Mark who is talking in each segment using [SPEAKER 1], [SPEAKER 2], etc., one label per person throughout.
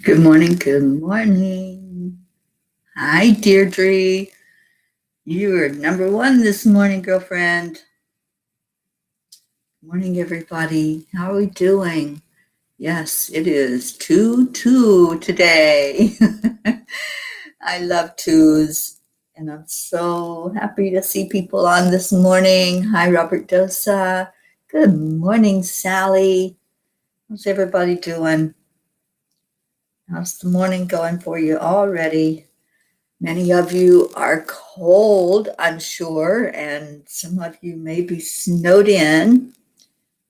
[SPEAKER 1] Good morning, good morning. Hi, Deirdre. You are number one this morning, girlfriend. Good morning, everybody. How are we doing? Yes, it is 2-2 today. I love twos, and I'm so happy to see people on this morning. Hi, Robert Dosa. Good morning, Sally. How's everybody doing? How's the morning going for you already? Many of you are cold, I'm sure, and some of you may be snowed in.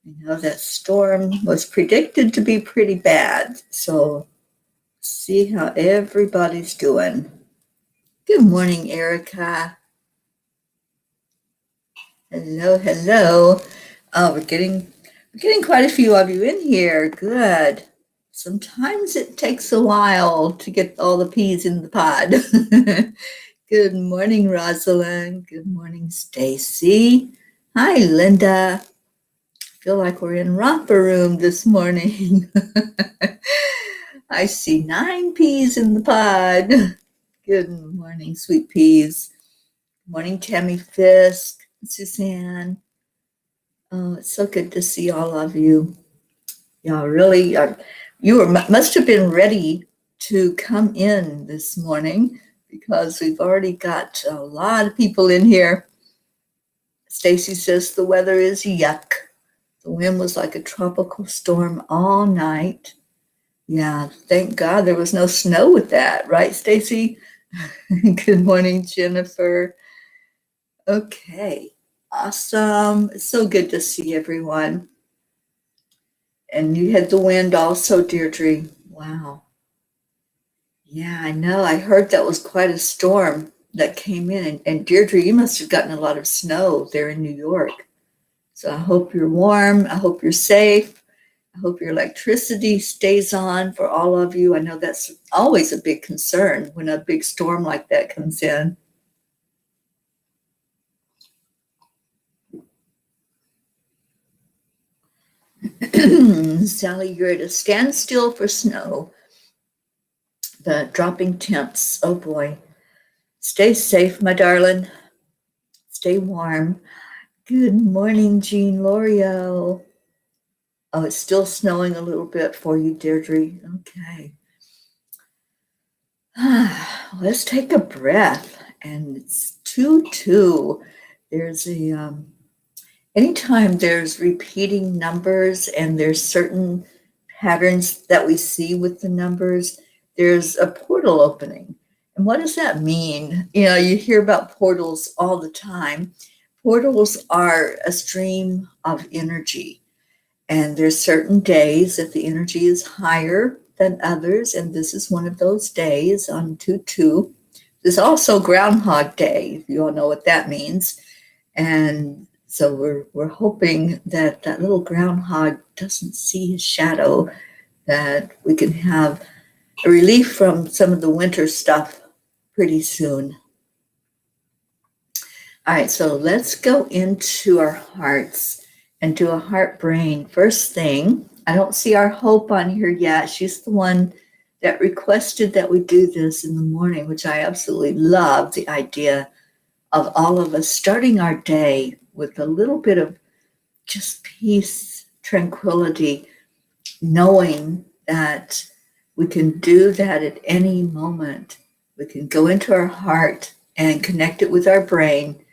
[SPEAKER 1] I know that storm was predicted to be pretty bad, so see how everybody's doing. Good morning, Erica. Hello, hello. Oh, we're getting quite a few of you in here. Good. Sometimes it takes a while to get all the peas in the pod. Good morning, Rosalind. Good morning, Stacy. Hi, Linda. I feel like we're in romper room this morning. I see 9 peas in the pod. Good morning, sweet peas. Good morning, Tammy Fisk, Suzanne. Oh, it's so good to see all of you. Y'all really are. Must have been ready to come in this morning because we've already got a lot of people in here. Stacy says the weather is yuck. The wind was like a tropical storm all night. Yeah, thank God there was no snow with that, right, Stacy? Good morning, Jennifer. Okay, awesome. It's so good to see everyone. And you had the wind also, Deirdre. Wow. Yeah, I know. I heard that was quite a storm that came in. And Deirdre, you must have gotten a lot of snow there in New York. So I hope you're warm. I hope you're safe. I hope your electricity stays on for all of you. I know that's always a big concern when a big storm like that comes in. Sally, you're at a standstill for snow. The dropping temps. Oh boy. Stay safe, my darling. Stay warm. Good morning, Jean L'Oreal. Oh, it's still snowing a little bit for you, Deirdre. Okay. Let's take a breath. And it's 2-2. There's anytime there's repeating numbers and there's certain patterns that we see with the numbers, there's a portal opening. And what does that mean? You know, you hear about portals all the time. Portals are a stream of energy. And there's certain days that the energy is higher than others. And this is one of those days on 2-2. There's also Groundhog Day, if you all know what that means. And so we're hoping that that little groundhog doesn't see his shadow, that we can have a relief from some of the winter stuff pretty soon. All right, so let's go into our hearts and do a heart brain. First thing, I don't see our Hope on here yet. She's the one that requested that we do this in the morning, which I absolutely love, the idea of all of us starting our day with a little bit of just peace, tranquility, knowing that we can do that at any moment. We can go into our heart and connect it with our brain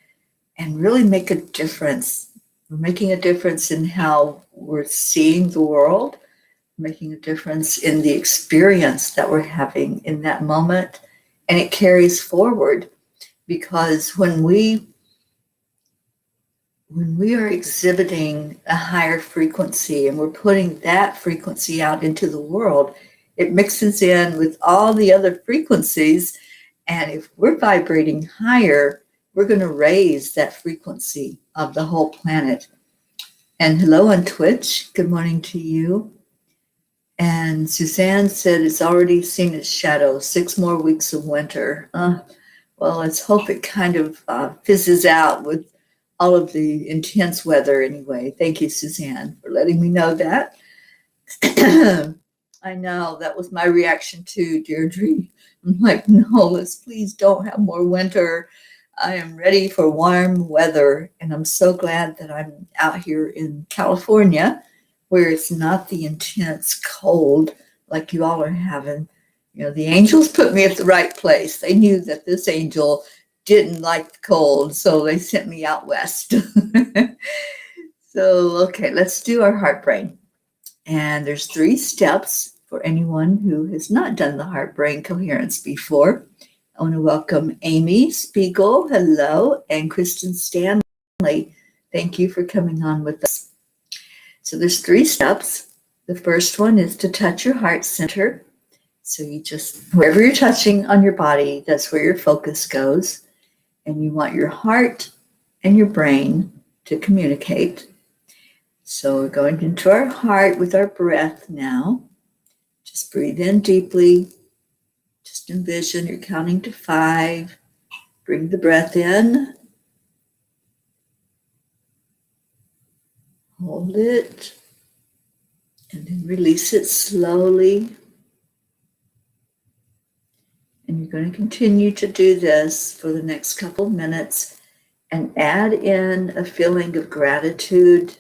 [SPEAKER 1] and really make a difference. We're making a difference in how we're seeing the world, making a difference in the experience that we're having in that moment, and it carries forward. Because when we are exhibiting a higher frequency and we're putting that frequency out into the world, it mixes in with all the other frequencies. And if we're vibrating higher, we're going to raise that frequency of the whole planet. And hello on Twitch. Good morning to you. And Suzanne said it's already seen its shadow, 6 more weeks of winter. Well, let's hope it kind of fizzes out with all of the intense weather anyway. Thank you, Suzanne, for letting me know that. I know. That was my reaction too, Deirdre. I'm like, no, let's please don't have more winter. I am ready for warm weather. And I'm so glad that I'm out here in California where it's not the intense cold like you all are having. You know, the angels put me at the right place. They knew that this angel didn't like the cold, so they sent me out west. So, okay, let's do our heart brain. And there's 3 steps for anyone who has not done the heart brain coherence before. I want to welcome Amy Spiegel, hello, and Kristen Stanley. Thank you for coming on with us. So there's 3 steps. The first one is to touch your heart center. So you just, wherever you're touching on your body, that's where your focus goes. And you want your heart and your brain to communicate. So we're going into our heart with our breath now. Just breathe in deeply. Just envision you're counting to 5. Bring the breath in. Hold it. And then release it slowly. And you're going to continue to do this for the next couple of minutes and add in a feeling of gratitude.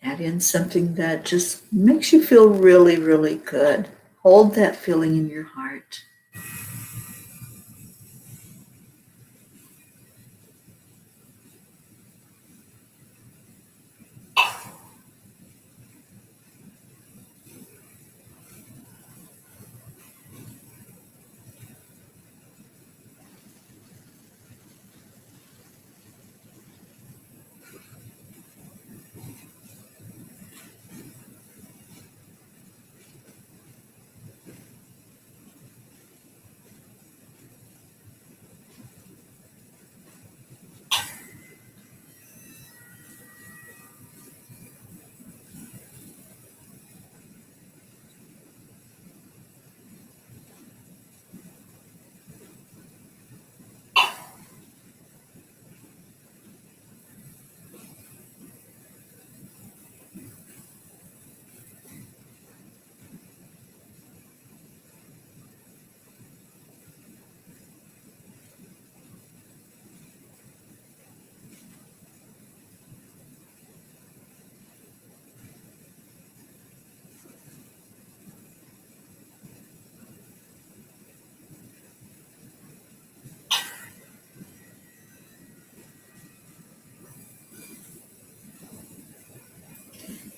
[SPEAKER 1] Add in something that just makes you feel really, really good. Hold that feeling in your heart.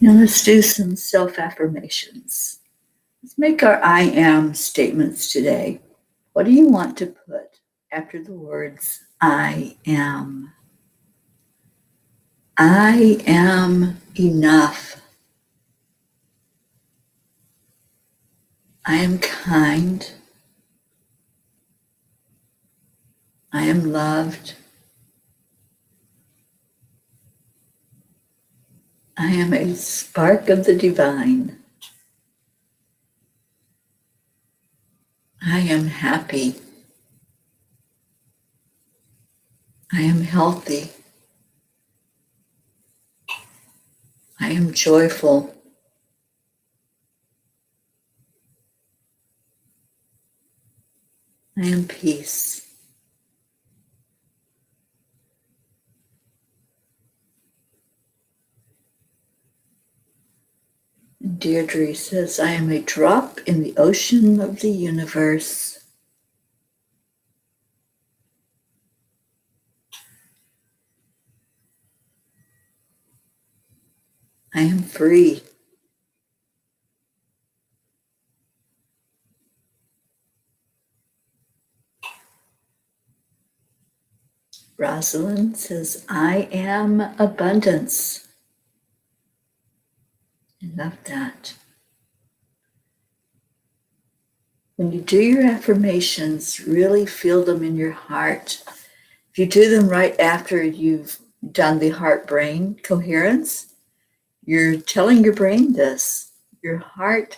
[SPEAKER 1] Now let's do some self-affirmations. Let's make our I am statements today. What do you want to put after the words I am? I am enough. I am kind. I am loved. I am a spark of the divine. I am happy. I am healthy. I am joyful. I am peace. And Deirdre says, I am a drop in the ocean of the universe. I am free. Rosalind says, I am abundance. I love that. When you do your affirmations, really feel them in your heart. If you do them right after you've done the heart-brain coherence, you're telling your brain this. Your heart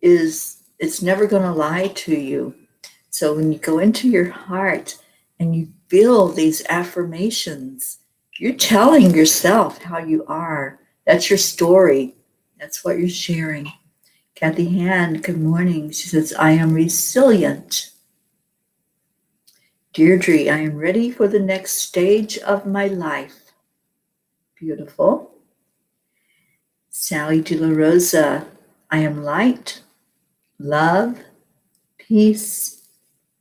[SPEAKER 1] it's never going to lie to you. So when you go into your heart and you feel these affirmations, you're telling yourself how you are. That's your story. That's what you're sharing. Kathy Hand, good morning. She says, I am resilient. Deirdre, I am ready for the next stage of my life. Beautiful. Sally De La Rosa, I am light, love, peace,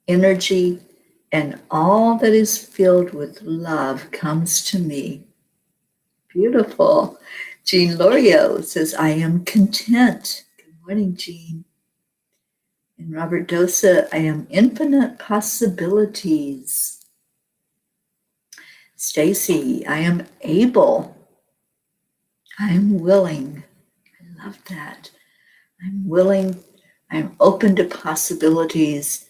[SPEAKER 1] energy, and all that is filled with love comes to me. Beautiful. Jean Lorio says, I am content. Good morning, Jean. And Robert Dosa, I am infinite possibilities. Stacy, I am able. I am willing. I love that. I'm willing. I'm open to possibilities.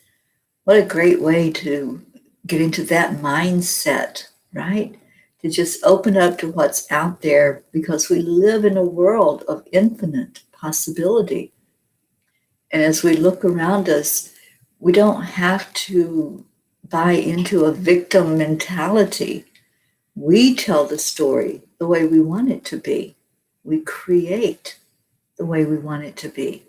[SPEAKER 1] What a great way to get into that mindset, right? To just open up to what's out there, because we live in a world of infinite possibility. And as we look around us, we don't have to buy into a victim mentality. We tell the story the way we want it to be. We create the way we want it to be.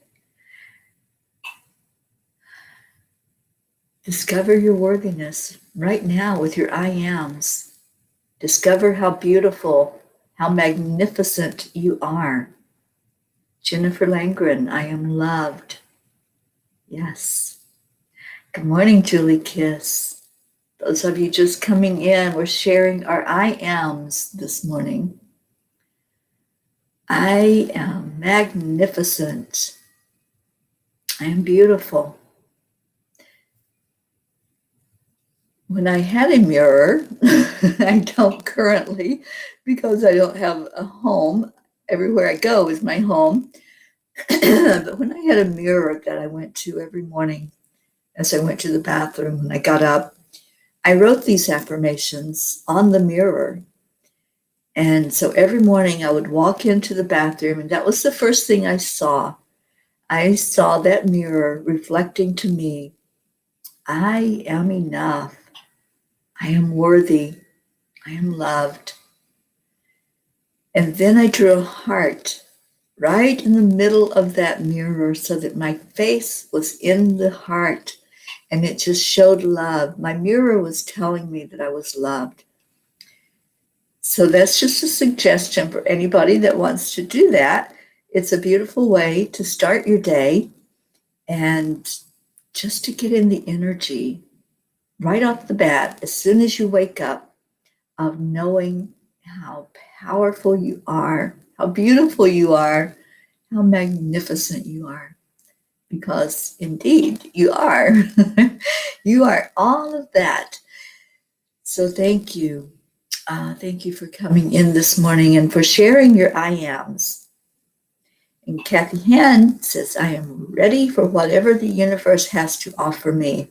[SPEAKER 1] Discover your worthiness right now with your I ams. Discover how beautiful, how magnificent you are. Jennifer Langren, I am loved. Yes. Good morning, Julie Kiss. Those of you just coming in, we're sharing our I ams this morning. I am magnificent. I am beautiful. When I had a mirror, I don't currently, because I don't have a home. Everywhere I go is my home. But when I had a mirror that I went to every morning as I went to the bathroom when I got up, I wrote these affirmations on the mirror. And so every morning I would walk into the bathroom, and that was the first thing I saw. I saw that mirror reflecting to me, I am enough. I am worthy. I am loved. And then I drew a heart right in the middle of that mirror so that my face was in the heart, and it just showed love. My mirror was telling me that I was loved. So that's just a suggestion for anybody that wants to do that. It's a beautiful way to start your day and just to get in the energy right off the bat, as soon as you wake up, of knowing how powerful you are, how beautiful you are, how magnificent you are. Because indeed, you are. You are all of that. So thank you. Thank you for coming in this morning and for sharing your I ams. And Kathy Hand says, I am ready for whatever the universe has to offer me.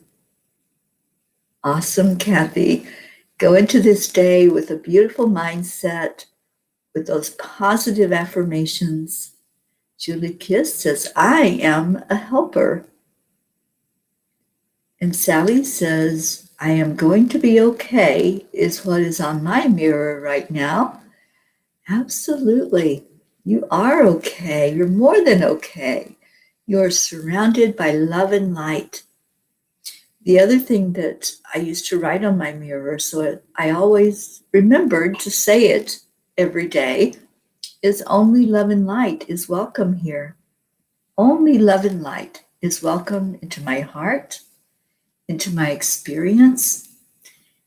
[SPEAKER 1] Awesome, Kathy. Go into this day with a beautiful mindset, with those positive affirmations. Julie Kiss says, I am a helper. And Sally says, I am going to be okay is what is on my mirror right now. Absolutely. You are okay. You're more than okay. You're surrounded by love and light. The other thing that I used to write on my mirror, so I always remembered to say it every day, is only love and light is welcome here. Only love and light is welcome into my heart, into my experience.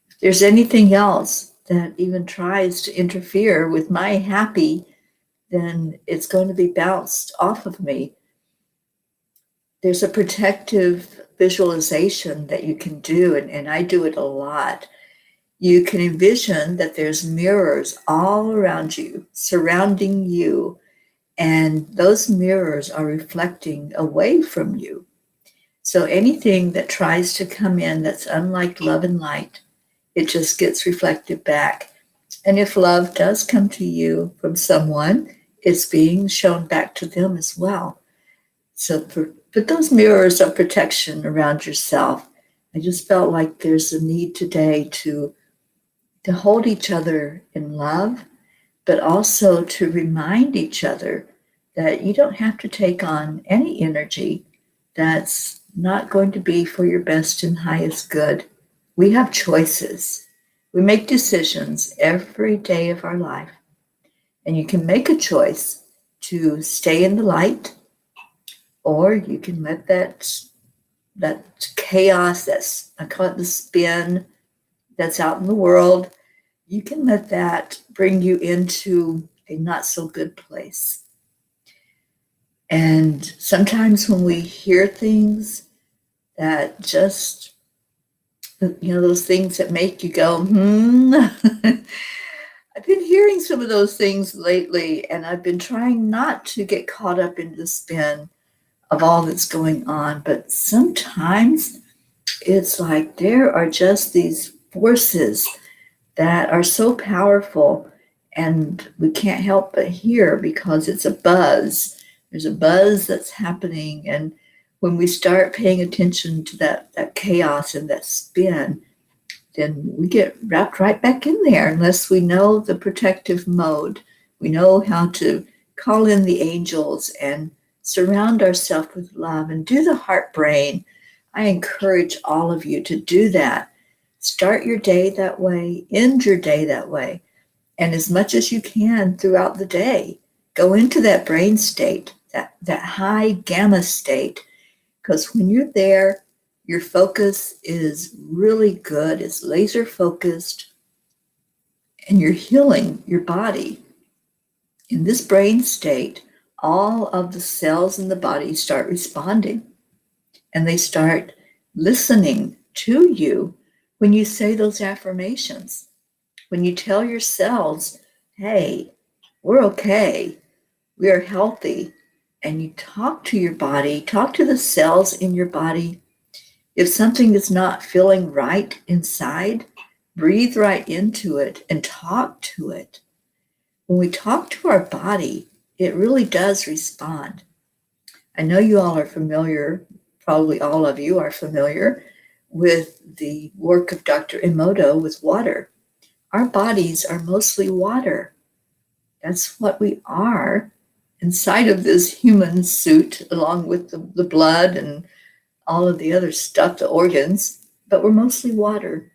[SPEAKER 1] If there's anything else that even tries to interfere with my happy, then it's going to be bounced off of me. There's a protective visualization that you can do, and I do it a lot. You can envision that there's mirrors all around you, surrounding you, and those mirrors are reflecting away from you. So anything that tries to come in that's unlike love and light, it just gets reflected back. And if love does come to you from someone, it's being shown back to them as well. So put those mirrors of protection around yourself. I just felt like there's a need today to hold each other in love, but also to remind each other that you don't have to take on any energy that's not going to be for your best and highest good. We have choices. We make decisions every day of our life. And you can make a choice to stay in the light, or you can let that chaos, that's, I call it the spin, that's out in the world, you can let that bring you into a not so good place. And sometimes when we hear things that just, those things that make you go, I've been hearing some of those things lately, and I've been trying not to get caught up in the spin of all that's going on. But sometimes it's like there are just these forces that are so powerful, and we can't help but hear because it's a buzz. There's a buzz that's happening, and when we start paying attention to that chaos and that spin, then we get wrapped right back in there unless we know the protective mode. We know how to call in the angels and surround ourselves with love and do the heart brain. I encourage all of you to do that. Start your day that way, end your day that way. And as much as you can throughout the day, go into that brain state, that high gamma state, because when you're there, your focus is really good. It's laser focused, and you're healing your body. In this brain state, all of the cells in the body start responding, and they start listening to you when you say those affirmations. When you tell your cells, hey, we're okay, we are healthy, and you talk to your body, talk to the cells in your body. If something is not feeling right inside, breathe right into it and talk to it. When we talk to our body, it really does respond. I know you all are familiar, probably all of you are familiar with the work of Dr. Emoto with water. Our bodies are mostly water. That's what we are inside of this human suit, along with the blood and all of the other stuff, the organs, but we're mostly water.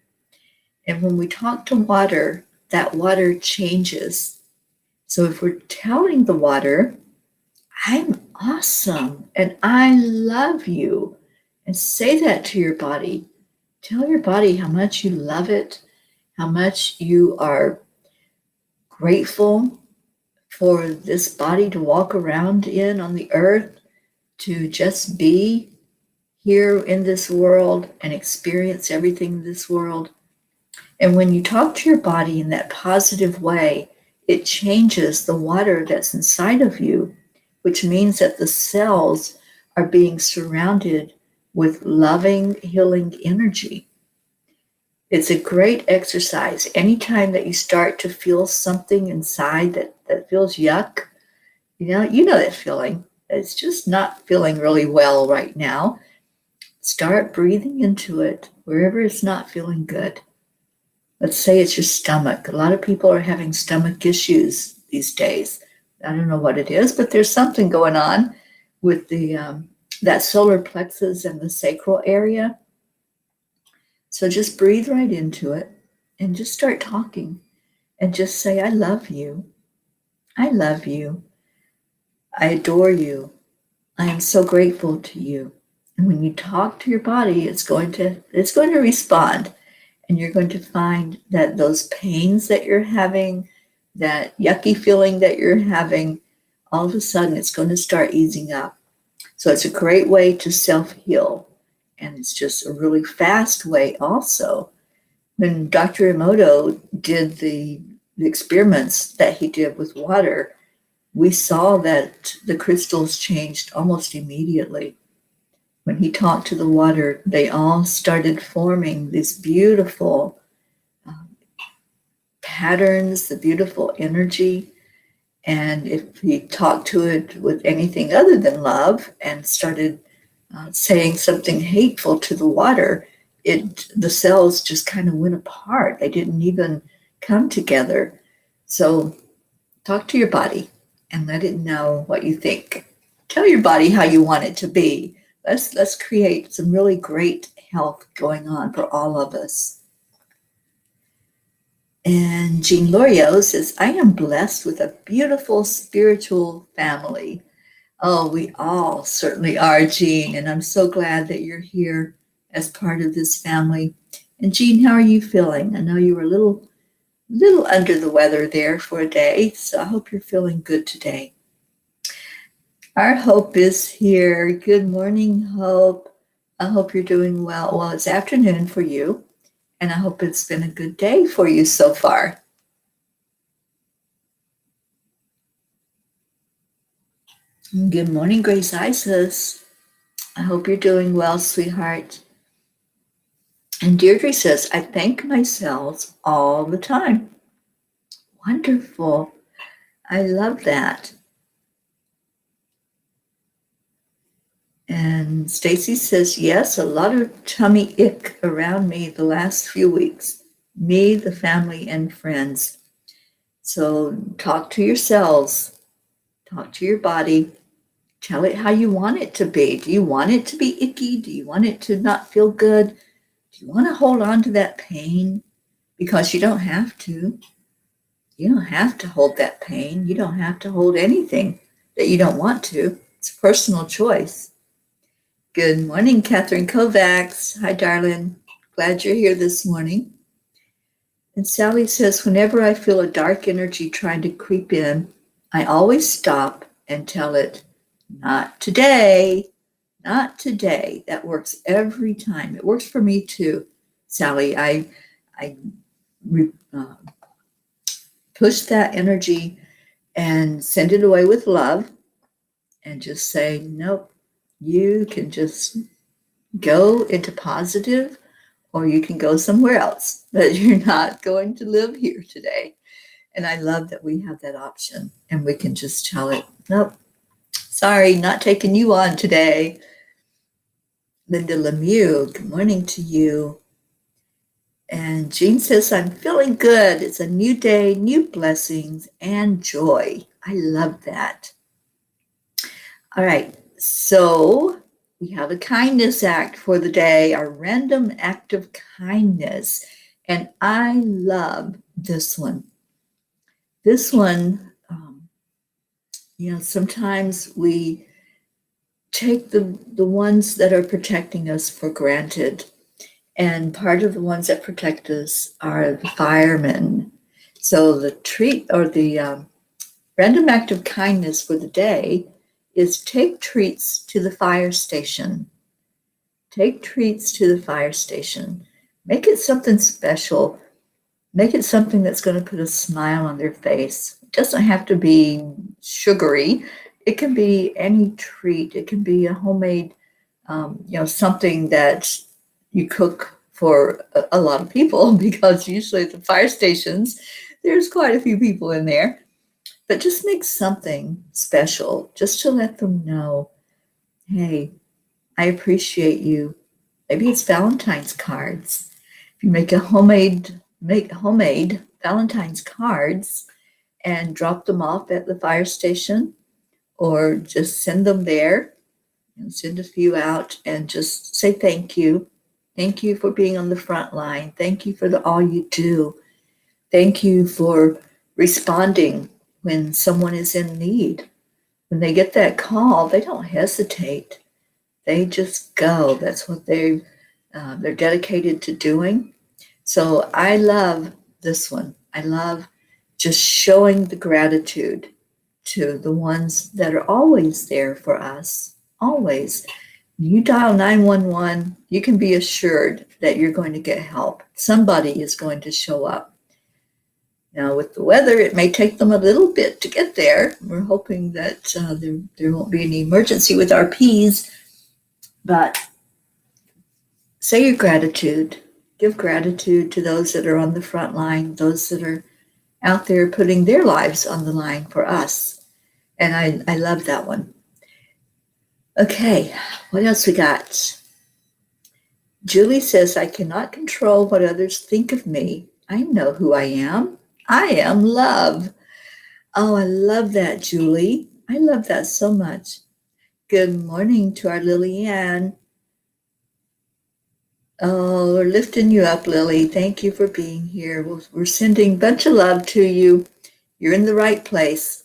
[SPEAKER 1] And when we talk to water, that water changes. So if we're telling the water, I'm awesome and I love you, and say that to your body. Tell your body how much you love it, how much you are grateful for this body to walk around in on the earth, to just be here in this world and experience everything in this world. And when you talk to your body in that positive way, it changes the water that's inside of you, which means that the cells are being surrounded with loving, healing energy. It's a great exercise. Anytime that you start to feel something inside that feels yuck, you know that feeling. It's just not feeling really well right now. Start breathing into it wherever it's not feeling good. Let's say it's your stomach. A lot of people are having stomach issues these days. I don't know what it is, but there's something going on with that solar plexus and the sacral area. So just breathe right into it and just start talking and just say, I love you. I love you. I adore you. I am so grateful to you. And when you talk to your body, it's going to respond. And you're going to find that those pains that you're having, that yucky feeling that you're having, all of a sudden it's going to start easing up. So it's a great way to self-heal. And it's just a really fast way also. When Dr. Emoto did the experiments that he did with water, we saw that the crystals changed almost immediately. When he talked to the water, they all started forming these beautiful patterns, the beautiful energy. And if he talked to it with anything other than love and started saying something hateful to the water, the cells just kind of went apart. They didn't even come together. So talk to your body and let it know what you think. Tell your body how you want it to be. Let's create some really great health going on for all of us. And Jean Lorio says, I am blessed with a beautiful spiritual family. Oh, we all certainly are, Jean, and I'm so glad that you're here as part of this family. And Jean, how are you feeling? I know you were a little under the weather there for a day, so I hope you're feeling good today. Our Hope is here. Good morning, Hope. I hope you're doing well. Well, it's afternoon for you, and I hope it's been a good day for you so far. Good morning, Grace Isis. I hope you're doing well, sweetheart. And Deirdre says, I thank my cells all the time. Wonderful. I love that. And Stacy says, yes, a lot of tummy ick around me the last few weeks. Me, the family, and friends. So talk to your cells. Talk to your body. Tell it how you want it to be. Do you want it to be icky? Do you want it to not feel good? Do you want to hold on to that pain? Because you don't have to. You don't have to hold that pain. You don't have to hold anything that you don't want to. It's a personal choice. Good morning, Catherine Kovacs. Hi, darling. Glad you're here this morning. And Sally says, whenever I feel a dark energy trying to creep in, I always stop and tell it, not today, not today. That works every time. It works for me too, Sally. I push that energy and send it away with love and just say, nope, you can just go into positive or you can go somewhere else, but you're not going to live here today. And I love that we have that option and we can just tell it, nope, sorry, not taking you on today. Linda Lemieux, good morning to you. And Jean says, I'm feeling good. It's a new day, new blessings, and joy. I love that. All right, so we have a kindness act for the day, our random act of kindness. And I love this one. This one, sometimes we take the ones that are protecting us for granted. And part of the ones that protect us are the firemen. So the treat or the random act of kindness for the day is take treats to the fire station. Take treats to the fire station. Make it something special. Make it something that's going to put a smile on their face. It doesn't have to be sugary. It can be any treat. It can be a homemade, something that you cook for a lot of people, because usually at the fire stations, there's quite a few people in there. But just make something special just to let them know, hey, I appreciate you. Maybe it's Valentine's cards. If you make homemade Valentine's cards and drop them off at the fire station, or just send them there and send a few out and just say thank you. Thank you for being on the front line. Thank you for all you do. Thank you for responding when someone is in need. When they get that call, they don't hesitate. They just go. That's what they're dedicated to doing. So I love this one. I love just showing the gratitude to the ones that are always there for us, always. You dial 911, you can be assured that you're going to get help. Somebody is going to show up. Now, with the weather, it may take them a little bit to get there. We're hoping that there won't be any emergency with our peas, but say your gratitude. Give gratitude to those that are on the front line, those that are out there putting their lives on the line for us. And I love that one. Okay, what else we got? Julie says, I cannot control what others think of me. I know who I am. I am love. Oh, I love that, Julie. I love that so much. Good morning to our Lillian. Oh, we're lifting you up, Lily. Thank you for being here. We're sending a bunch of love to you. You're in the right place.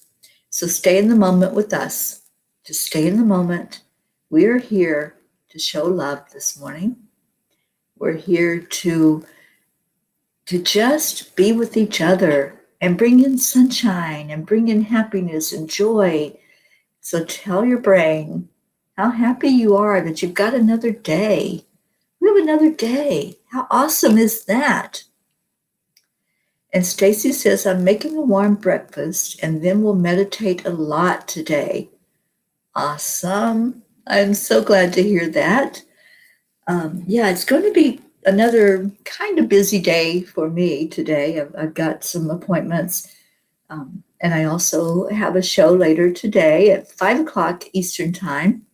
[SPEAKER 1] So stay in the moment with us. Just stay in the moment. We are here to show love this morning. We're here to just be with each other and bring in sunshine and bring in happiness and joy. So tell your brain how happy you are that you've got another day. We have another day. How awesome is that? And Stacy says, I'm making a warm breakfast and then we'll meditate a lot today. Awesome. I'm so glad to hear that. Yeah, it's going to be another kind of busy day for me today. I've got some appointments. And I also have a show later today at 5 o'clock Eastern Time.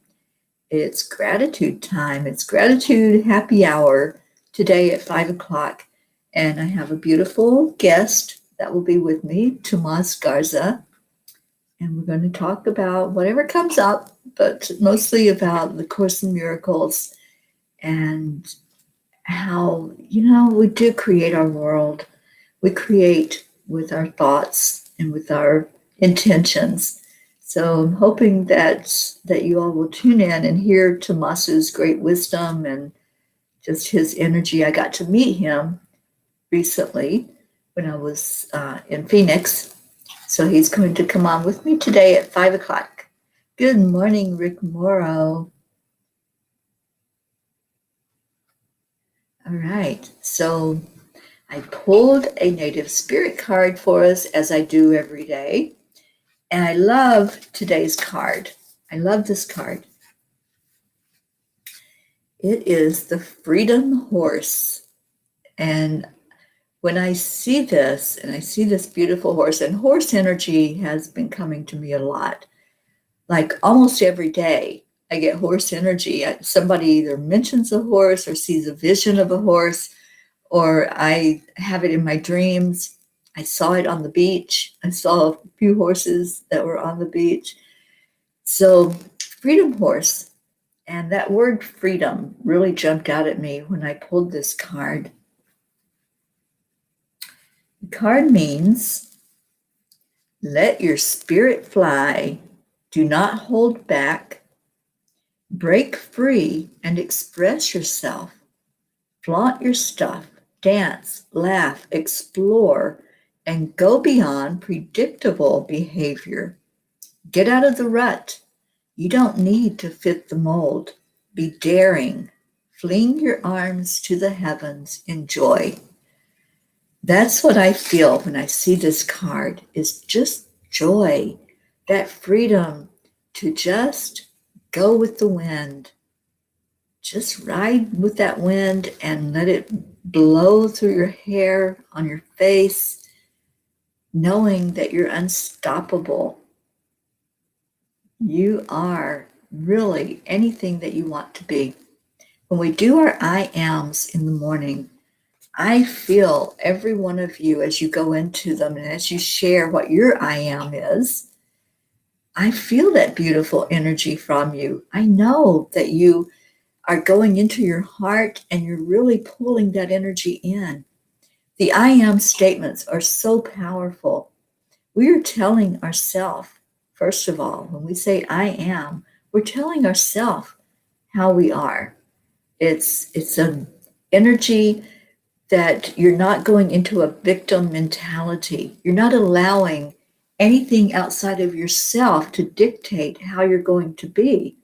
[SPEAKER 1] It's gratitude time. It's gratitude happy hour today at 5 o'clock. And I have a beautiful guest that will be with me, Tomas Garza. And we're going to talk about whatever comes up, but mostly about the Course in Miracles and how, we do create our world. We create with our thoughts and with our intentions. So I'm hoping that you all will tune in and hear Tomas's great wisdom and just his energy. I got to meet him recently when I was in Phoenix. So he's going to come on with me today at 5 o'clock. Good morning, Rick Morrow. All right. So I pulled a native spirit card for us as I do every day. And I love today's card. I love this card. It is the Freedom Horse. And when I see this, and I see this beautiful horse, and horse energy has been coming to me a lot. Like almost every day, I get horse energy. Somebody either mentions a horse or sees a vision of a horse, or I have it in my dreams. I saw it on the beach. I saw a few horses that were on the beach. So, Freedom Horse. And that word freedom really jumped out at me when I pulled this card. The card means let your spirit fly. Do not hold back. Break free and express yourself. Flaunt your stuff. Dance, laugh, explore, and go beyond predictable behavior. Get out of the rut. You don't need to fit the mold. Be daring. Fling your arms to the heavens in joy. That's what I feel when I see this card, is just joy, that freedom to just go with the wind. Just ride with that wind and let it blow through your hair, on your face, knowing that you're unstoppable. You are really anything that you want to be. When we do our I ams in the morning, I feel every one of you as you go into them and as you share what your I am is, I feel that beautiful energy from you. I know that you are going into your heart and you're really pulling that energy in. The I am statements are so powerful. We are telling ourselves, first of all, when we say I am, we're telling ourselves how we are. It's an energy that you're not going into a victim mentality. You're not allowing anything outside of yourself to dictate how you're going to be.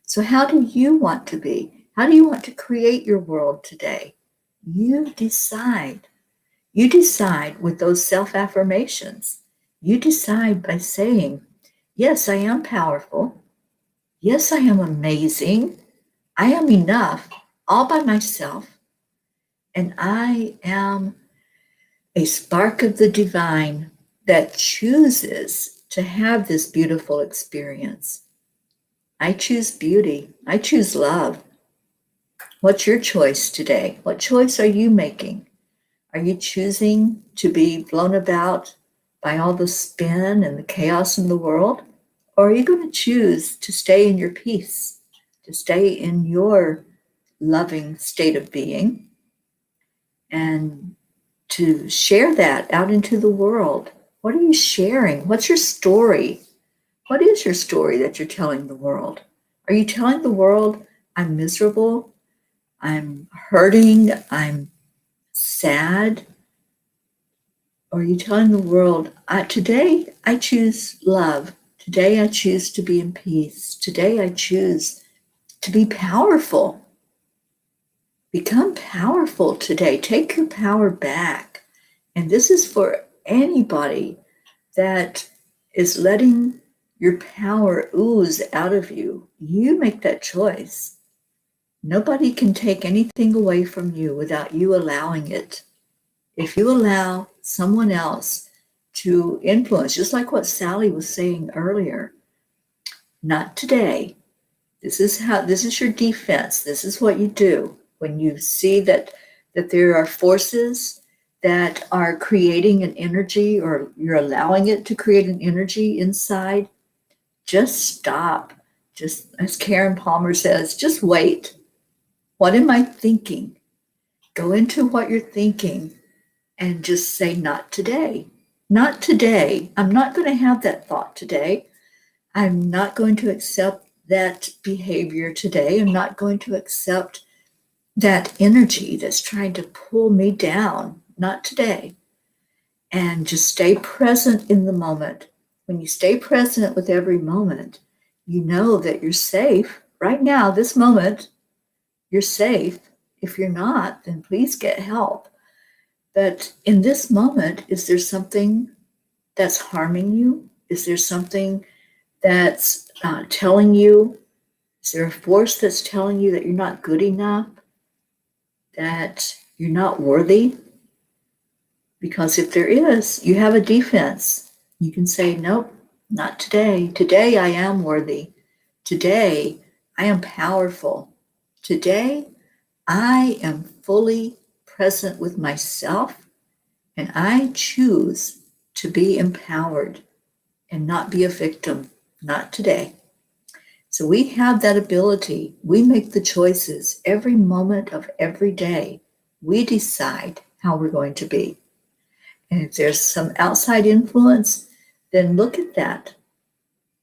[SPEAKER 1] So how do you want to be? How do you want to create your world today? You decide. You decide with those self-affirmations. You decide by saying, yes, I am powerful. Yes, I am amazing. I am enough all by myself. And I am a spark of the divine that chooses to have this beautiful experience. I choose beauty. I choose love. What's your choice today? What choice are you making? Are you choosing to be blown about by all the spin and the chaos in the world? Or are you going to choose to stay in your peace, to stay in your loving state of being, and to share that out into the world? What are you sharing? What's your story? What is your story that you're telling the world? Are you telling the world, I'm miserable, I'm hurting, I'm sad? Or are you telling the world, today I choose love. Today I choose to be in peace. Today I choose to be powerful. Become powerful today. Take your power back. And this is for anybody that is letting your power ooze out of you. You make that choice. Nobody can take anything away from you without you allowing it. If you allow someone else to influence, just like what Sally was saying earlier, not today. This is your defense. This is what you do when you see that there are forces that are creating an energy, or you're allowing it to create an energy inside. Just stop. Just, as Karen Palmer says, just wait. What am I thinking? Go into what you're thinking and just say, not today. Not today. I'm not going to have that thought today. I'm not going to accept that behavior today. I'm not going to accept that energy that's trying to pull me down. Not today. And just stay present in the moment. When you stay present with every moment, you know that you're safe. Right now, this moment, you're safe. If you're not, then please get help. But in this moment, is there something that's harming you? Is there something that's telling you? Is there a force that's telling you that you're not good enough? That you're not worthy? Because if there is, you have a defense. You can say, nope, not today. Today I am worthy. Today I am powerful. Today I am fully present with myself, and I choose to be empowered and not be a victim. Not today. So we have that ability. We make the choices every moment of every day. We decide how we're going to be. And if there's some outside influence, then look at that.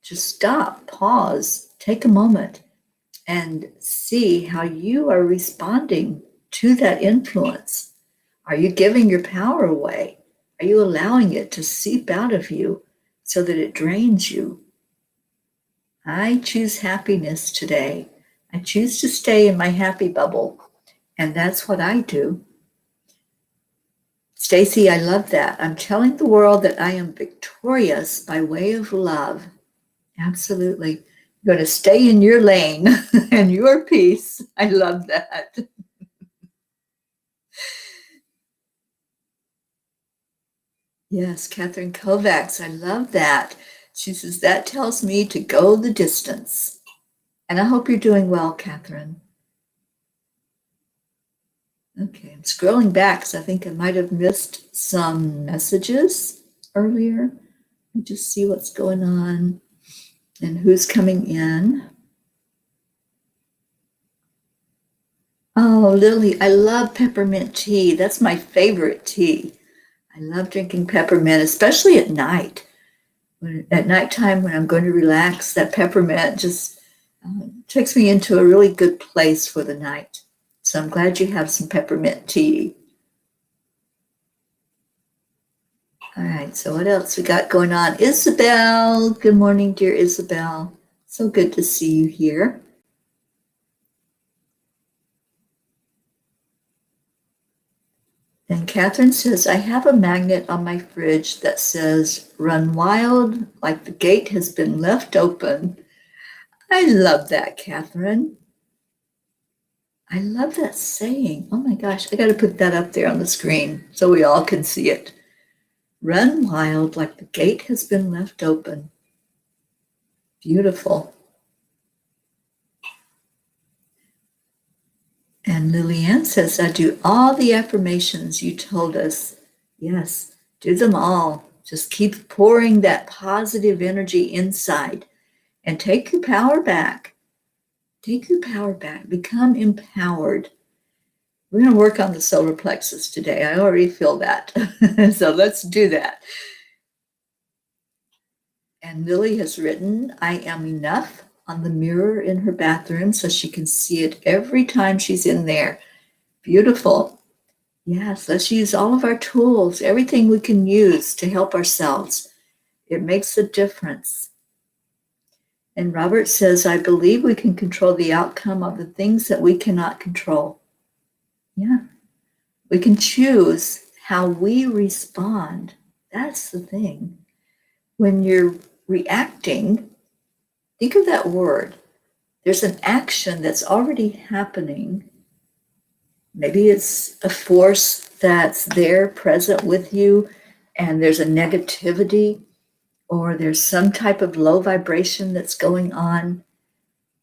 [SPEAKER 1] Just stop, pause, take a moment, and see how you are responding to that influence. Are you giving your power away? Are you allowing it to seep out of you so that it drains you? I choose happiness today. I choose to stay in my happy bubble. And that's what I do. Stacy, I love that. I'm telling the world that I am victorious by way of love. Absolutely. You're going to stay in your lane and your peace. I love that. Yes, Catherine Kovacs, I love that. She says, that tells me to go the distance. And I hope you're doing well, Catherine. Okay, I'm scrolling back because I think I might have missed some messages earlier. Let me just see what's going on and who's coming in. Oh, Lily, I love peppermint tea. That's my favorite tea. I love drinking peppermint, especially at night. At nighttime, when I'm going to relax, that peppermint just takes me into a really good place for the night. So I'm glad you have some peppermint tea. All right, so what else we got going on? Isabel, good morning, dear Isabel. So good to see you here. And Catherine says, I have a magnet on my fridge that says, run wild like the gate has been left open. I love that, Catherine. I love that saying. Oh my gosh, I got to put that up there on the screen so we all can see it. Run wild like the gate has been left open. Beautiful. And Lillian says, I do all the affirmations you told us. Yes, do them all. Just keep pouring that positive energy inside and take your power back. Take your power back. Become empowered. We're going to work on the solar plexus today. I already feel that. So let's do that. And Lily has written, I am enough on the mirror in her bathroom so she can see it every time she's in there. Beautiful. Yes, let's use all of our tools, everything we can use to help ourselves. It makes a difference. And Robert says, I believe we can control the outcome of the things that we cannot control. Yeah. We can choose how we respond. That's the thing. When you're reacting, think of that word. There's an action that's already happening. Maybe it's a force that's there present with you, and there's a negativity, or there's some type of low vibration that's going on.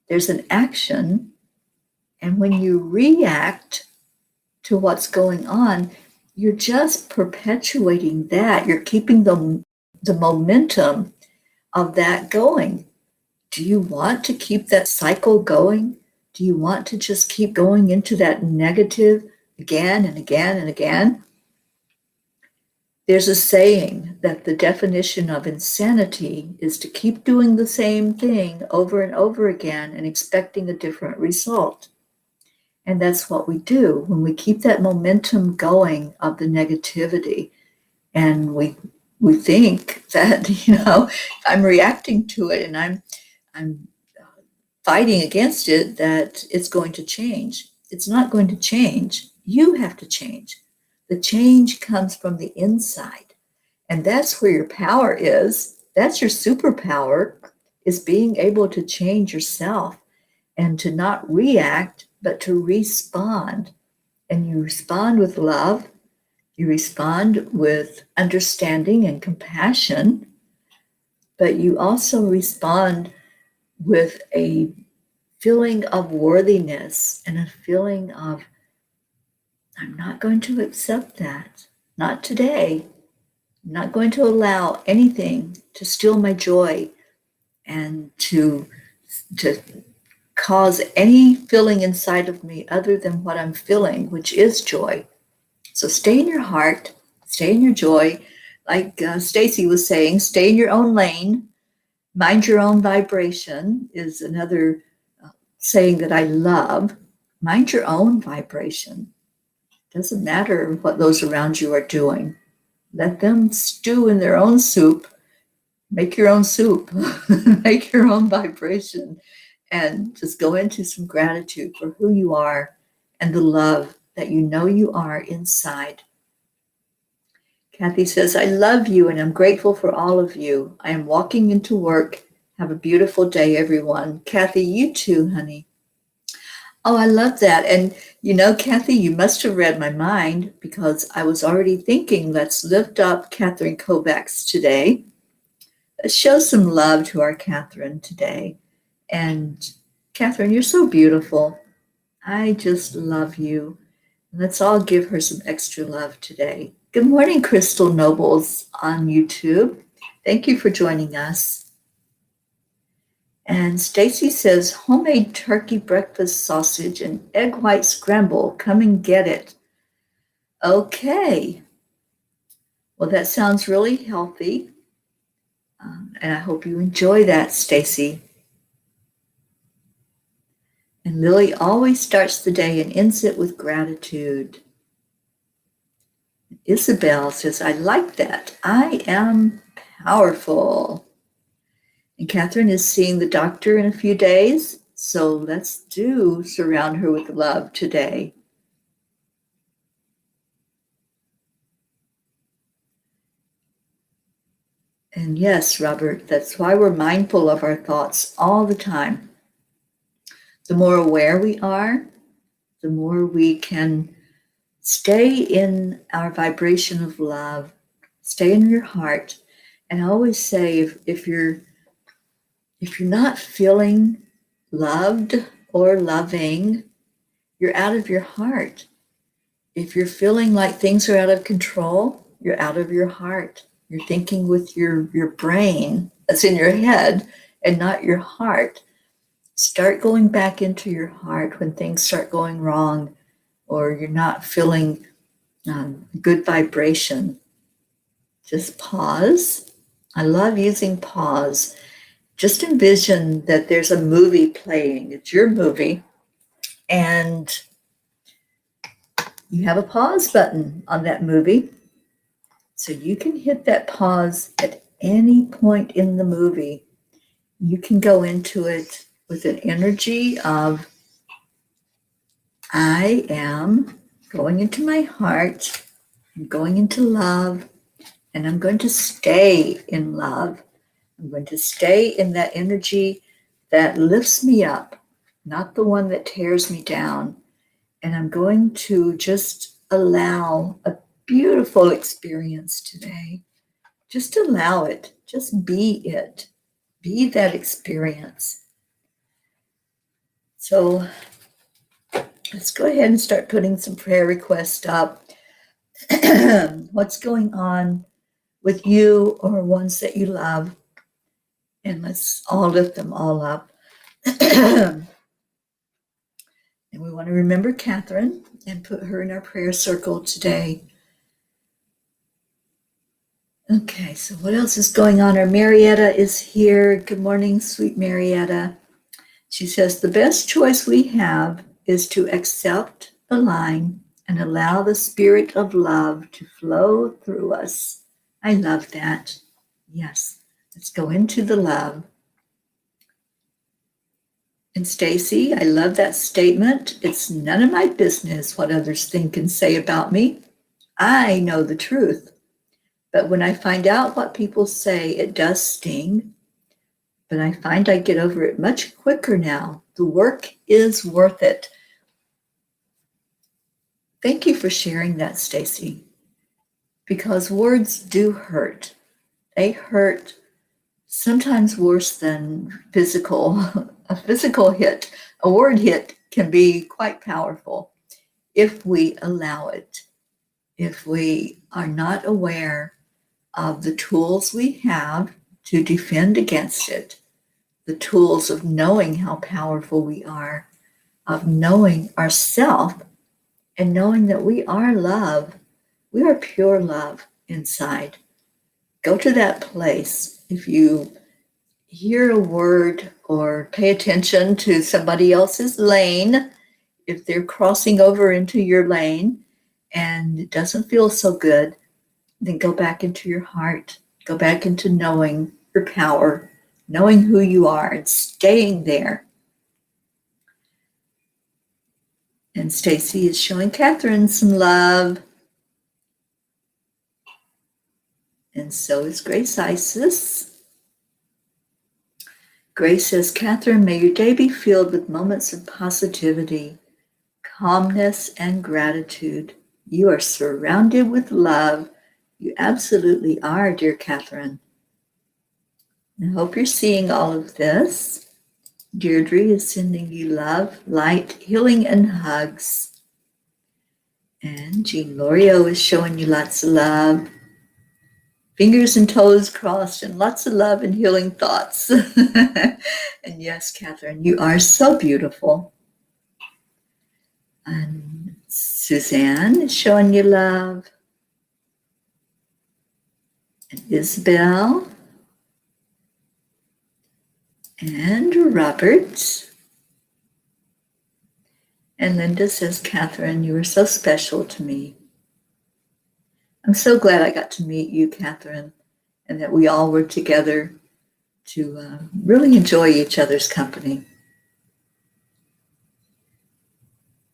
[SPEAKER 1] There's an action, and when you react to what's going on, you're just perpetuating that. You're keeping the momentum of that going. Do you want to keep that cycle going? Do you want to just keep going into that negative again and again and again? There's a saying that the definition of insanity is to keep doing the same thing over and over again and expecting a different result. And that's what we do when we keep that momentum going of the negativity. And we think that, I'm reacting to it and I'm fighting against it, that it's going to change. It's not going to change. You have to change. The change comes from the inside. And that's where your power is. That's your superpower, is being able to change yourself and to not react, but to respond. And you respond with love. You respond with understanding and compassion, but you also respond with a feeling of worthiness and a feeling of, I'm not going to accept that. Not today. I'm not going to allow anything to steal my joy and to cause any feeling inside of me other than what I'm feeling, which is joy. So stay in your heart, stay in your joy. Like Stacy was saying, stay in your own lane. Mind your own vibration is another saying that I love. Mind your own vibration. Doesn't matter what those around you are doing. Let them stew in their own soup. Make your own soup. Make your own vibration. And just go into some gratitude for who you are and the love that you know you are inside. Kathy says, I love you and I'm grateful for all of you. I am walking into work. Have a beautiful day, everyone. Kathy, you too, honey. Oh, I love that. And Kathy, you must have read my mind because I was already thinking, let's lift up Catherine Kovacs today. Let's show some love to our Catherine today. And Catherine, you're so beautiful. I just love you. Let's all give her some extra love today. Good morning, Crystal Nobles on YouTube. Thank you for joining us. And Stacy says, homemade turkey breakfast sausage and egg white scramble. Come and get it. Okay. Well, that sounds really healthy. And I hope you enjoy that, Stacy. And Lily always starts the day and ends it with gratitude. Isabel says, I like that. I am powerful. And Catherine is seeing the doctor in a few days. So let's surround her with love today. And yes, Robert, that's why we're mindful of our thoughts all the time. The more aware we are, the more we can stay in our vibration of love, stay in your heart. And I always say, if you're not feeling loved or loving, you're out of your heart. If you're feeling like things are out of control, you're out of your heart. You're thinking with your brain that's in your head and not your heart. Start going back into your heart when things start going wrong or you're not feeling good vibration. Just pause. I love using pause. Just envision that there's a movie playing. It's your movie. And you have a pause button on that movie. So you can hit that pause at any point in the movie. You can go into it with an energy of, I am going into my heart, I'm going into love, and I'm going to stay in love. I'm going to stay in that energy that lifts me up, not the one that tears me down. And I'm going to just allow a beautiful experience today. Just allow it. Just be it. Be that experience. So let's go ahead and start putting some prayer requests up. What's going on with you or ones that you love? And let's all lift them all up. And we want to remember Catherine and put her in our prayer circle today. Okay, so what else is going on? Our Marietta is here. Good morning, sweet Marietta. She says, the best choice we have is to accept, align, and allow the spirit of love to flow through us. I love that. Yes, let's go into the love. And Stacy, I love that statement. It's none of my business what others think and say about me. I know the truth. But when I find out what people say, it does sting. But I find I get over it much quicker now. The work is worth it. Thank you for sharing that, Stacy. Because words do hurt. They hurt sometimes worse than physical. A physical hit, a word hit can be quite powerful if we allow it. If we are not aware of the tools we have to defend against it, the tools of knowing how powerful we are, of knowing ourselves and knowing that we are love. We are pure love inside. Go to that place. If you hear a word or pay attention to somebody else's lane, if they're crossing over into your lane and it doesn't feel so good, then go back into your heart. Go back into knowing your power, knowing who you are and staying there. And Stacy is showing Catherine some love. And so is Grace Isis. Grace says, Catherine, may your day be filled with moments of positivity, calmness, and gratitude. You are surrounded with love. You absolutely are, dear Catherine. I hope you're seeing all of this. Deirdre is sending you love, light, healing, and hugs. And Jean Lorio is showing you lots of love. Fingers and toes crossed and lots of love and healing thoughts. And yes, Catherine, you are so beautiful. And Suzanne is showing you love. And Isabel. And Robert. And Linda says, Catherine, you are so special to me. I'm so glad I got to meet you, Catherine, and that we all were together to really enjoy each other's company.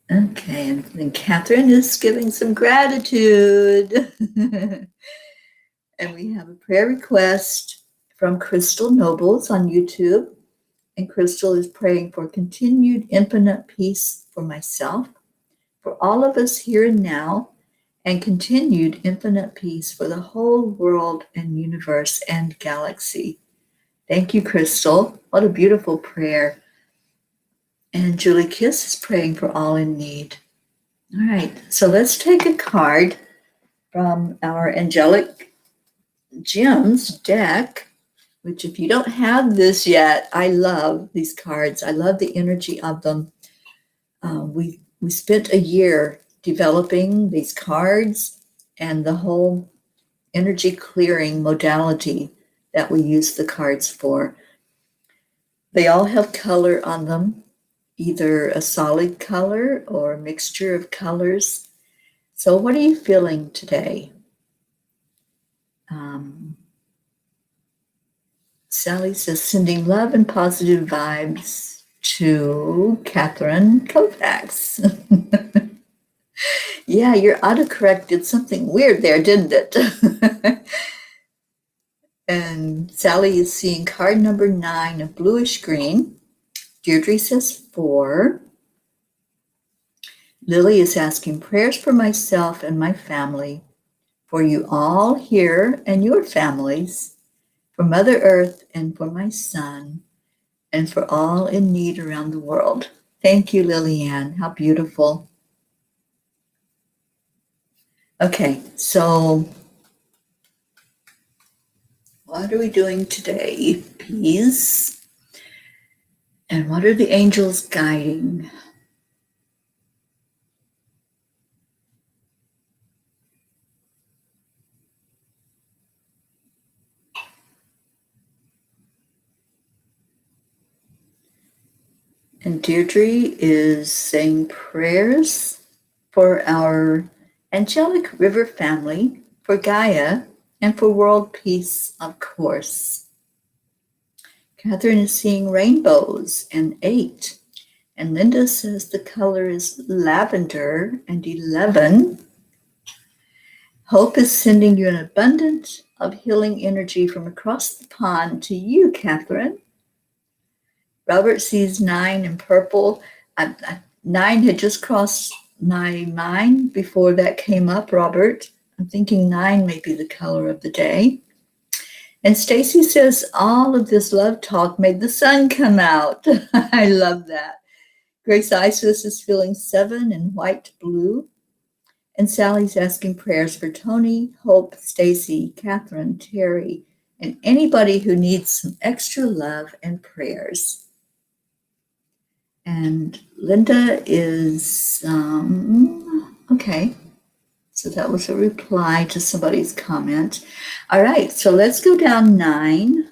[SPEAKER 1] Okay, and then Catherine is giving some gratitude. And we have a prayer request from Crystal Nobles on YouTube. And Crystal is praying for continued infinite peace for myself, for all of us here and now, and continued infinite peace for the whole world and universe and galaxy. Thank you, Crystal. What a beautiful prayer. And Julie Kiss is praying for all in need. All right, so let's take a card from our Angelic Jim's deck, which if you don't have this yet, I love these cards. I love the energy of them. We spent a year developing these cards and the whole energy clearing modality that we use the cards for. They all have color on them, either a solid color or a mixture of colors. So what are you feeling today? Sally says, sending love and positive vibes to Catherine Kovacs. Yeah, your autocorrect did something weird there, didn't it? And Sally is seeing card number 9 of bluish green. Deirdre says 4. Lily is asking prayers for myself and my family, for you all here and your families, for Mother Earth and for my son, and for all in need around the world. Thank you, Lillian. How beautiful. Okay, so what are we doing today, please? And what are the angels guiding? And Deirdre is saying prayers for our Angelic River Family, for Gaia, and for world peace, of course. Catherine is seeing rainbows and 8. And Linda says the color is lavender and 11. Hope is sending you an abundance of healing energy from across the pond to you, Catherine. Robert sees 9 in purple. 9 had just crossed my mind before that came up, Robert. I'm thinking 9 may be the color of the day. And Stacy says all of this love talk made the sun come out. I love that. Grace Isis is feeling 7 in white blue. And Sally's asking prayers for Tony, Hope, Stacy, Catherine, Teri, and anybody who needs some extra love and prayers. And Linda is, okay. So that was a reply to somebody's comment. All right, so let's go down 9.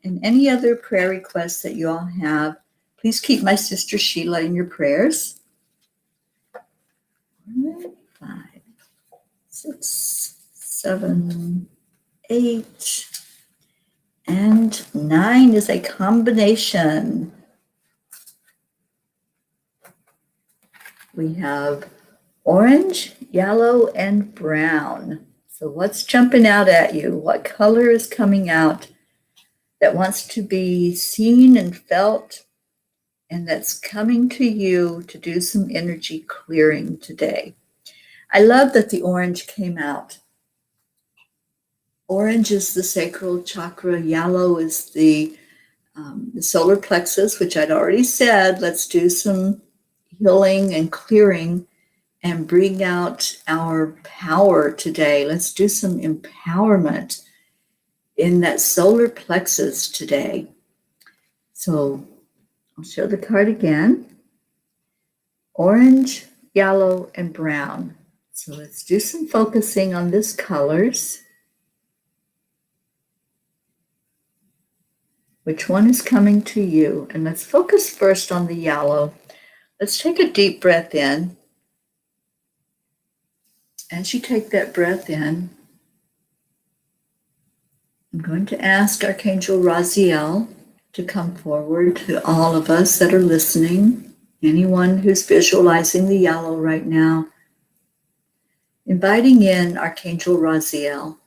[SPEAKER 1] And any other prayer requests that you all have, please keep my sister Sheila in your prayers. 5, 6, 7, 8, and 9 is a combination. We have orange, yellow, and brown. So what's jumping out at you? What color is coming out that wants to be seen and felt, and that's coming to you to do some energy clearing today? I love that the orange came out. Orange is the sacral chakra. Yellow is the solar plexus, which I'd already said. Let's do some healing and clearing and bring out our power today. Let's do some empowerment in that solar plexus today. So I'll show the card again. Orange, yellow, and brown. So let's do some focusing on these colors. Which one is coming to you? And let's focus first on the yellow. Let's take a deep breath in. As you take that breath in, I'm going to ask Archangel Raziel to come forward to all of us that are listening, anyone who's visualizing the yellow right now, inviting in Archangel Raziel.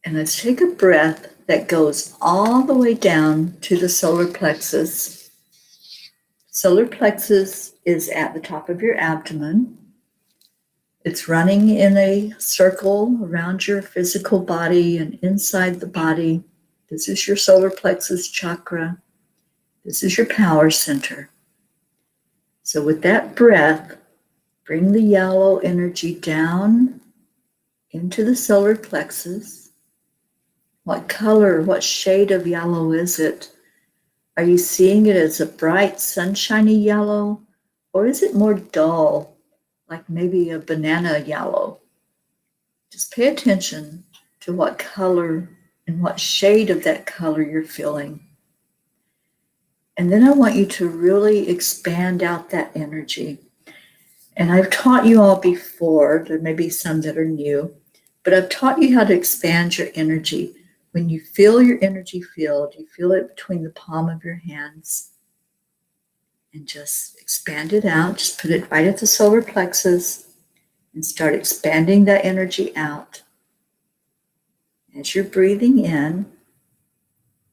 [SPEAKER 1] And let's take a breath that goes all the way down to the solar plexus. Solar plexus is at the top of your abdomen. It's running in a circle around your physical body and inside the body. This is your solar plexus chakra. This is your power center. So with that breath, bring the yellow energy down into the solar plexus. What color, what shade of yellow is it? Are you seeing it as a bright, sunshiny yellow? Or is it more dull, like maybe a banana yellow? Just pay attention to what color and what shade of that color you're feeling. And then I want you to really expand out that energy. And I've taught you all before, there may be some that are new, but I've taught you how to expand your energy. When you feel your energy field, you feel it between the palm of your hands. And just expand it out. Just put it right at the solar plexus and start expanding that energy out. As you're breathing in,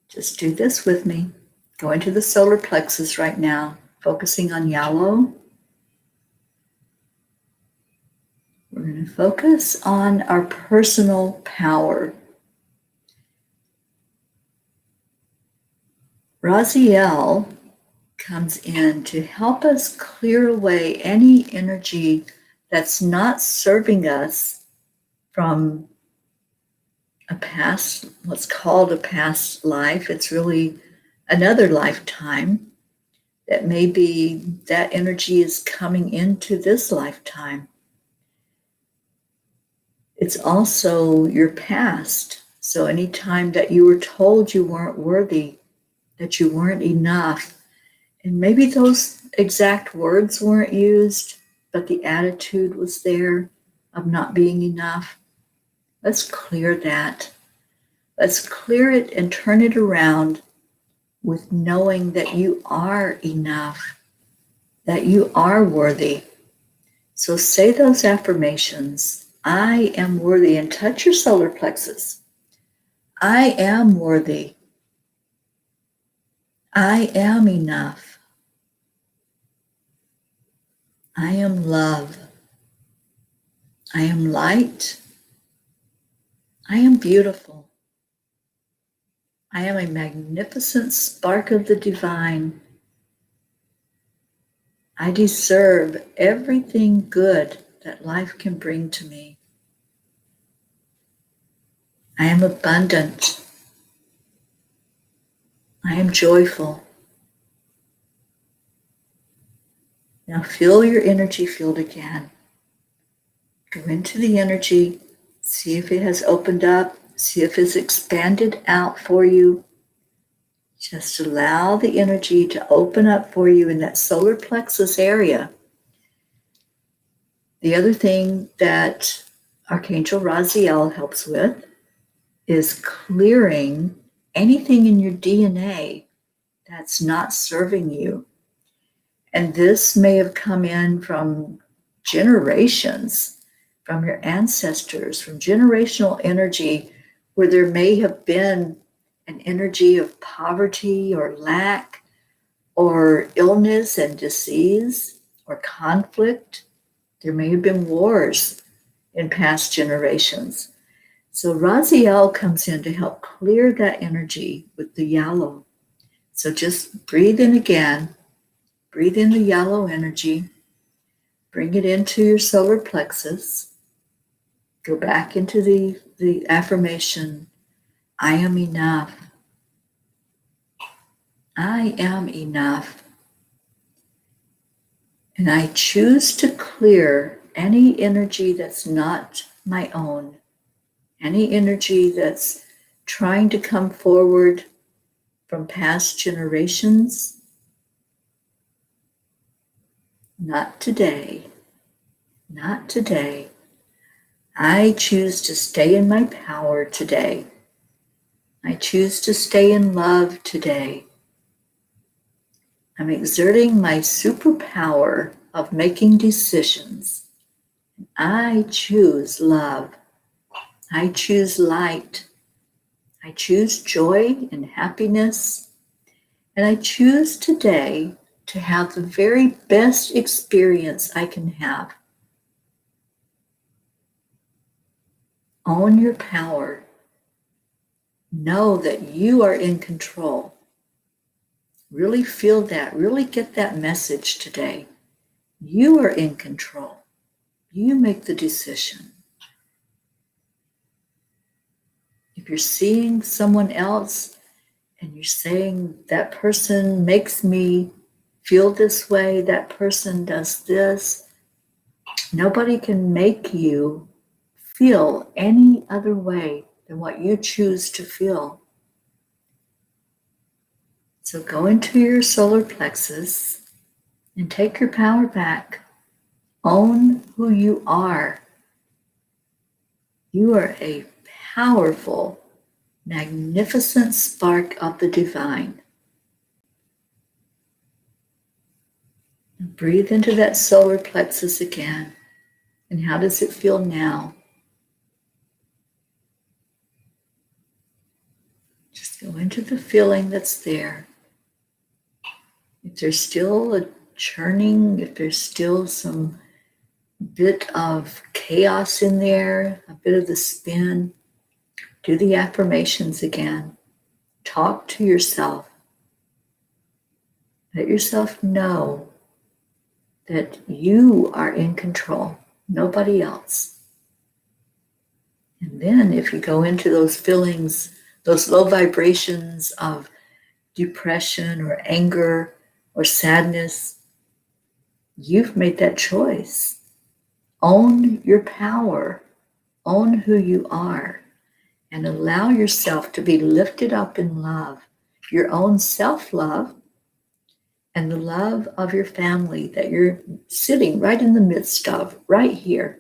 [SPEAKER 1] just do this with me. Go into the solar plexus right now, focusing on yellow. We're going to focus on our personal power. Raziel comes in to help us clear away any energy that's not serving us from a past, what's called a past life. It's really another lifetime that maybe that energy is coming into this lifetime. It's also your past. So anytime that you were told you weren't worthy, that you weren't enough, and maybe those exact words weren't used, but the attitude was there of not being enough. Let's clear that. Let's clear it and turn it around with knowing that you are enough, that you are worthy. So say those affirmations. I am worthy, and touch your solar plexus. I am worthy. I am enough. I am love. I am light. I am beautiful. I am a magnificent spark of the divine. I deserve everything good that life can bring to me. I am abundant. I am joyful. Now feel your energy field again. Go into the energy, see if it has opened up, see if it's expanded out for you. Just allow the energy to open up for you in that solar plexus area. The other thing that Archangel Raziel helps with is clearing anything in your DNA that's not serving you. And this may have come in from generations, from your ancestors, from generational energy, where there may have been an energy of poverty or lack or illness and disease or conflict. There may have been wars in past generations. So Raziel comes in to help clear that energy with the yellow. So just breathe in again. Breathe in the yellow energy. Bring it into your solar plexus. Go back into the affirmation, I am enough. I am enough. And I choose to clear any energy that's not my own, any energy that's trying to come forward from past generations. Not today. Not today. I choose to stay in my power today. I choose to stay in love today. I'm exerting my superpower of making decisions. I choose love. I choose light. I choose joy and happiness. And I choose today to have the very best experience I can have. Own your power. Know that you are in control. Really feel that. Really get that message today. You are in control. You make the decision. If you're seeing someone else and you're saying, that person makes me feel this way, that person does this, nobody can make you feel any other way than what you choose to feel. So go into your solar plexus and take your power back. Own who you are. You are a powerful, magnificent spark of the divine. And breathe into that solar plexus again. And how does it feel now? Just go into the feeling that's there. If there's still a churning, if there's still some bit of chaos in there, a bit of the spin, do the affirmations again. Talk to yourself. Let yourself know that you are in control, nobody else. And then if you go into those feelings, those low vibrations of depression or anger or sadness, you've made that choice. Own your power, own who you are, and allow yourself to be lifted up in love, your own self-love, and the love of your family that you're sitting right in the midst of, right here.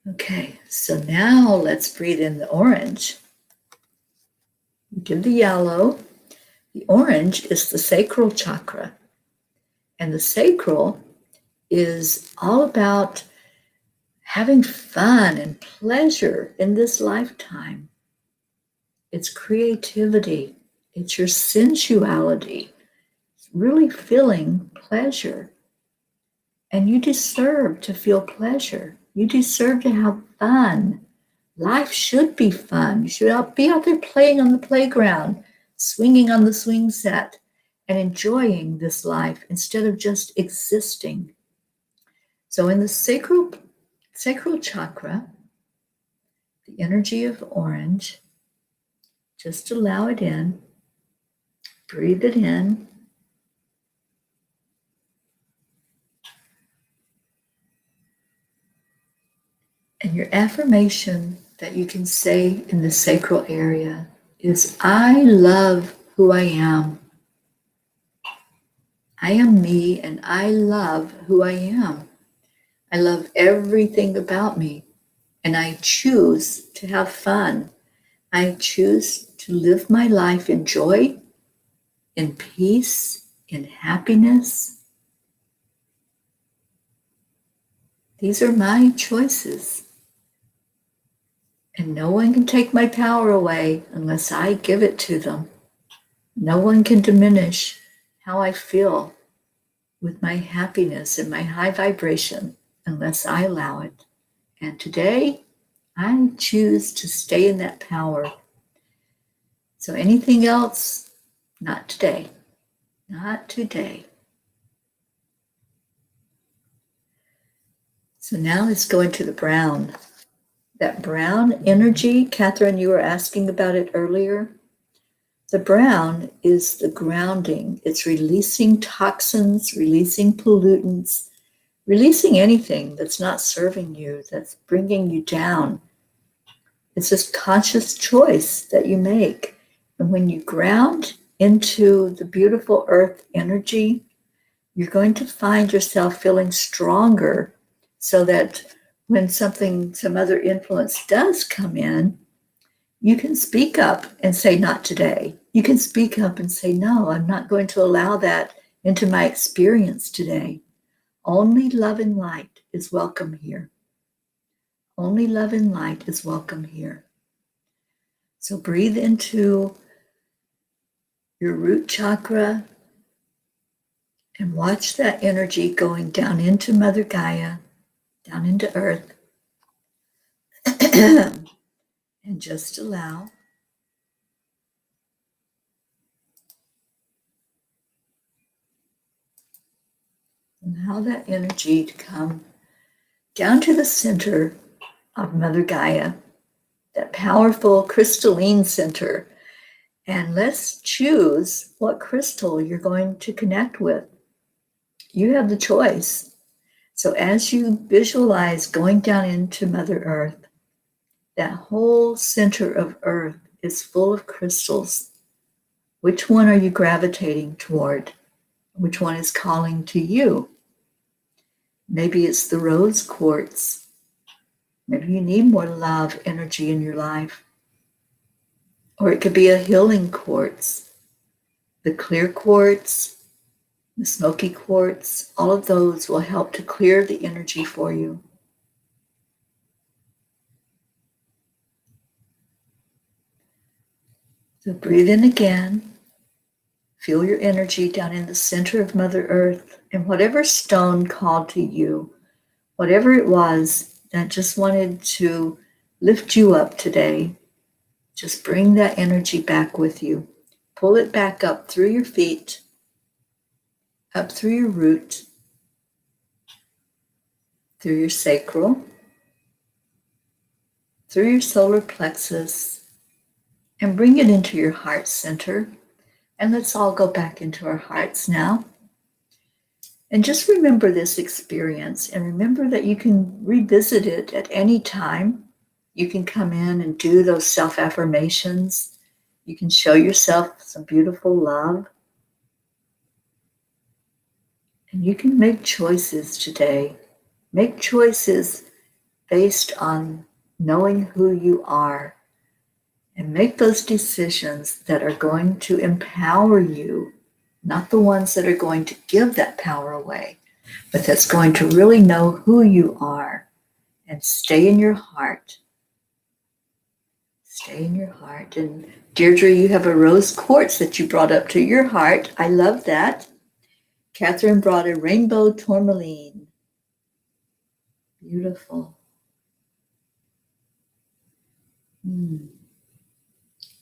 [SPEAKER 1] Okay, so now let's breathe in the orange. We did the yellow. The orange is the sacral chakra. And the sacral is all about having fun and pleasure in this lifetime. It's creativity. It's your sensuality. It's really feeling pleasure. And you deserve to feel pleasure. You deserve to have fun. Life should be fun. You should be out there playing on the playground, swinging on the swing set, and enjoying this life instead of just existing. So in the sacral chakra, the energy of orange, just allow it in, breathe it in, and your affirmation that you can say in the sacral area is, I love who I am. I am me and I love who I am. I love everything about me and I choose to have fun. I choose to live my life in joy, in peace, in happiness. These are my choices. And no one can take my power away unless I give it to them. No one can diminish how I feel with my happiness and my high vibration unless I allow it. And today, I choose to stay in that power. So anything else, not today. Not today. So now let's go into the brown. That brown energy, Catherine, you were asking about it earlier. The brown is the grounding. It's releasing toxins, releasing pollutants, releasing anything that's not serving you, that's bringing you down. It's this conscious choice that you make. And when you ground into the beautiful earth energy, you're going to find yourself feeling stronger so that when some other influence does come in, you can speak up and say, not today. You can speak up and say, no, I'm not going to allow that into my experience today. Only love and light is welcome here. Only love and light is welcome here. So breathe into your root chakra and watch that energy going down into Mother Gaia, down into Earth. And just allow that energy to come down to the center of Mother Gaia, that powerful crystalline center. And let's choose what crystal you're going to connect with. You have the choice. So as you visualize going down into Mother Earth, that whole center of Earth is full of crystals. Which one are you gravitating toward? Which one is calling to you? Maybe it's the rose quartz. Maybe you need more love energy in your life. Or it could be a healing quartz. The clear quartz, the smoky quartz, all of those will help to clear the energy for you. So breathe in again. Feel your energy down in the center of Mother Earth, and whatever stone called to you, whatever it was that just wanted to lift you up today, just bring that energy back with you. Pull it back up through your feet, up through your root, through your sacral, through your solar plexus, and bring it into your heart center. And let's all go back into our hearts now. And just remember this experience, and remember that you can revisit it at any time. You can come in and do those self-affirmations. You can show yourself some beautiful love. And you can make choices today. Make choices based on knowing who you are. And make those decisions that are going to empower you, not the ones that are going to give that power away, but that's going to really know who you are. And stay in your heart. Stay in your heart. And Deirdre, you have a rose quartz that you brought up to your heart. I love that. Catherine brought a rainbow tourmaline. Beautiful.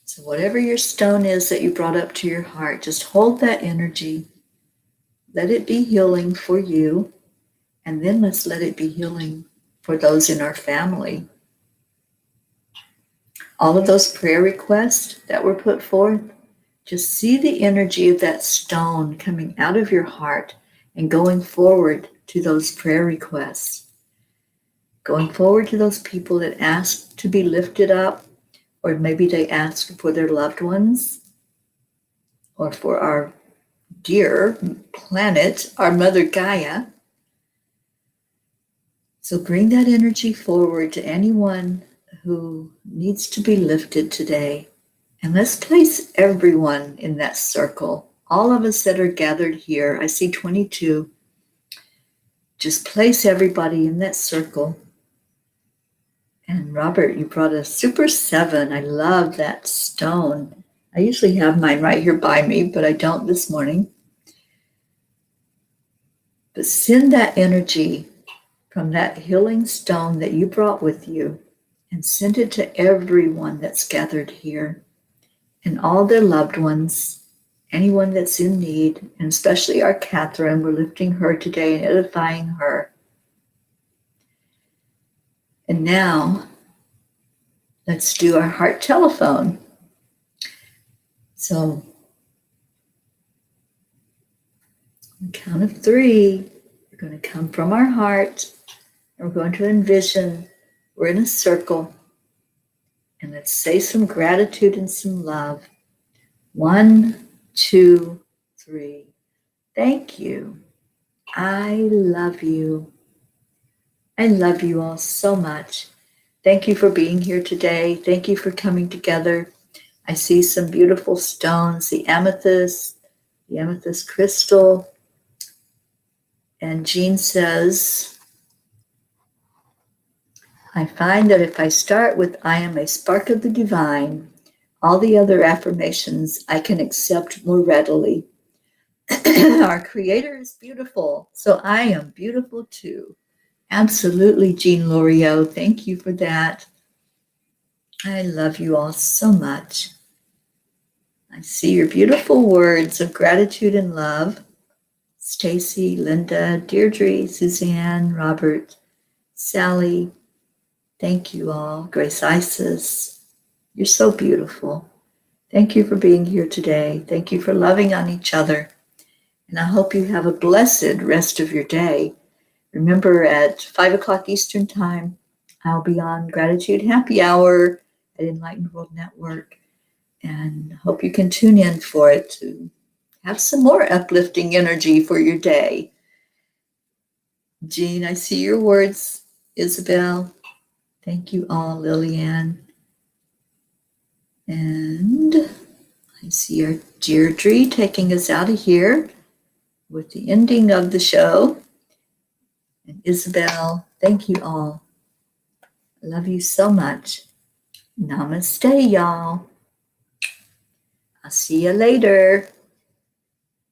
[SPEAKER 1] So whatever your stone is that you brought up to your heart, just hold that energy. Let it be healing for you. And then let's let it be healing for those in our family. All of those prayer requests that were put forth, just see the energy of that stone coming out of your heart and going forward to those prayer requests. Going forward to those people that ask to be lifted up, or maybe they ask for their loved ones, or for our dear planet, our Mother Gaia. So bring that energy forward to anyone who needs to be lifted today. And let's place everyone in that circle. All of us that are gathered here, I see 22. Just place everybody in that circle. And Robert, you brought a Super 7. I love that stone. I usually have mine right here by me, but I don't this morning. But send that energy from that healing stone that you brought with you and send it to everyone that's gathered here and all their loved ones, anyone that's in need, and especially our Catherine. We're lifting her today and edifying her. And now, let's do our heart telephone. So, on the count of 3, we're going to come from our heart, and we're going to envision we're in a circle, and let's say some gratitude and some love. 1, 2, 3. Thank you. I love you. I love you all so much. Thank you for being here today. Thank you for coming together. I see some beautiful stones, the amethyst crystal. And Jean says, I find that if I start with I am a spark of the divine, all the other affirmations I can accept more readily. Our Creator is beautiful, so I am beautiful too. Absolutely, Jean Loriot. Thank you for that. I love you all so much. I see your beautiful words of gratitude and love. Stacy, Linda, Deirdre, Suzanne, Robert, Sally, Thank you all. Grace Isis, you're so beautiful. Thank you for being here today. Thank you for loving on each other. And I hope you have a blessed rest of your day. Remember, at 5 o'clock Eastern Time, I'll be on Gratitude Happy Hour at Enlightened World Network. And hope you can tune in for it to have some more uplifting energy for your day. Jean, I see your words. Isabel, thank you all. Lillian. And I see our Deirdre taking us out of here with the ending of the show. And Isabel, thank you all. I love you so much. Namaste, y'all. I'll see you later.